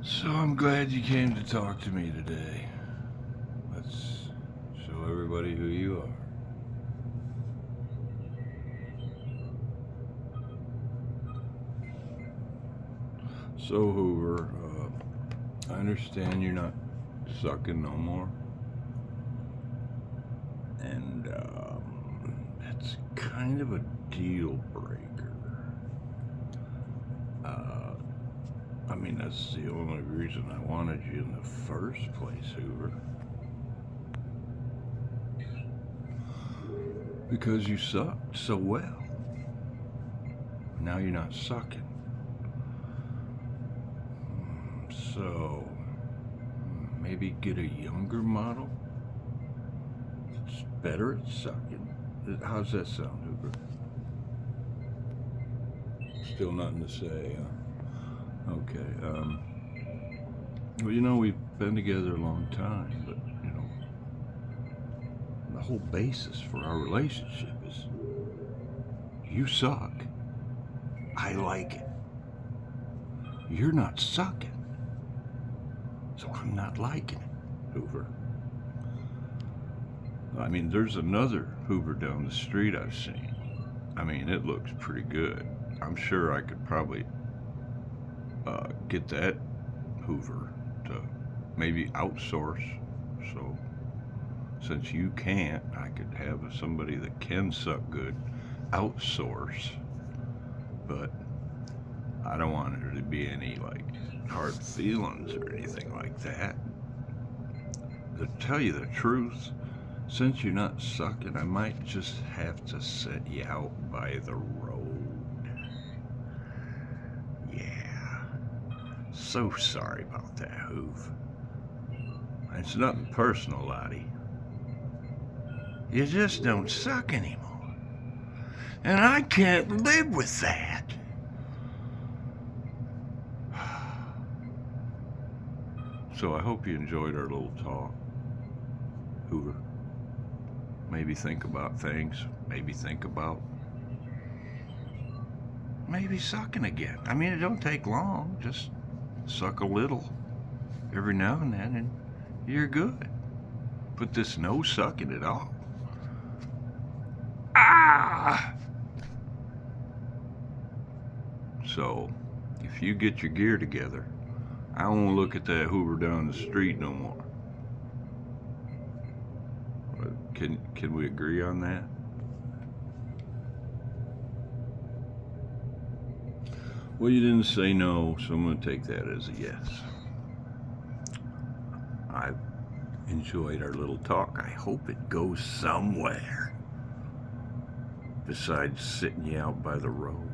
So I'm glad you came to talk to me today. Let's show everybody who you are. So Hoover, I understand you're not sucking no more, and that's kind of a deal breaker. Uh, I mean, that's the only reason I wanted you in the first place, Hoover. Because you sucked so well. Now you're not sucking. So, maybe get a younger model that's better at sucking. How's that sound, Hoover? Still nothing to say, huh? Okay. Well, we've been together a long time, but, the whole basis for our relationship is you suck. I like it. You're not sucking. So I'm not liking it, Hoover. I mean, there's another Hoover down the street I've seen. I mean, it looks pretty good. I'm sure I could probably get that Hoover to maybe outsource. So since you can't, I could have somebody that can suck good outsource. But I don't want there to be any hard feelings or anything like that. To tell you the truth, since you're not sucking, I might just have to set you out by the road. Yeah. So sorry about that, Hoove. It's nothing personal, Lottie. You just don't suck anymore. And I can't live with that. So I hope you enjoyed our little talk, Hoover. Maybe think about things. Maybe think about sucking again. I mean, it don't take long. Just suck a little every now and then, and you're good. But this no sucking at all. Ah! So, if you get your gear together, I won't look at that Hoover down the street no more. Can we agree on that? Well, you didn't say no, so I'm going to take that as a yes. I've enjoyed our little talk. I hope it goes somewhere besides sitting you out by the road.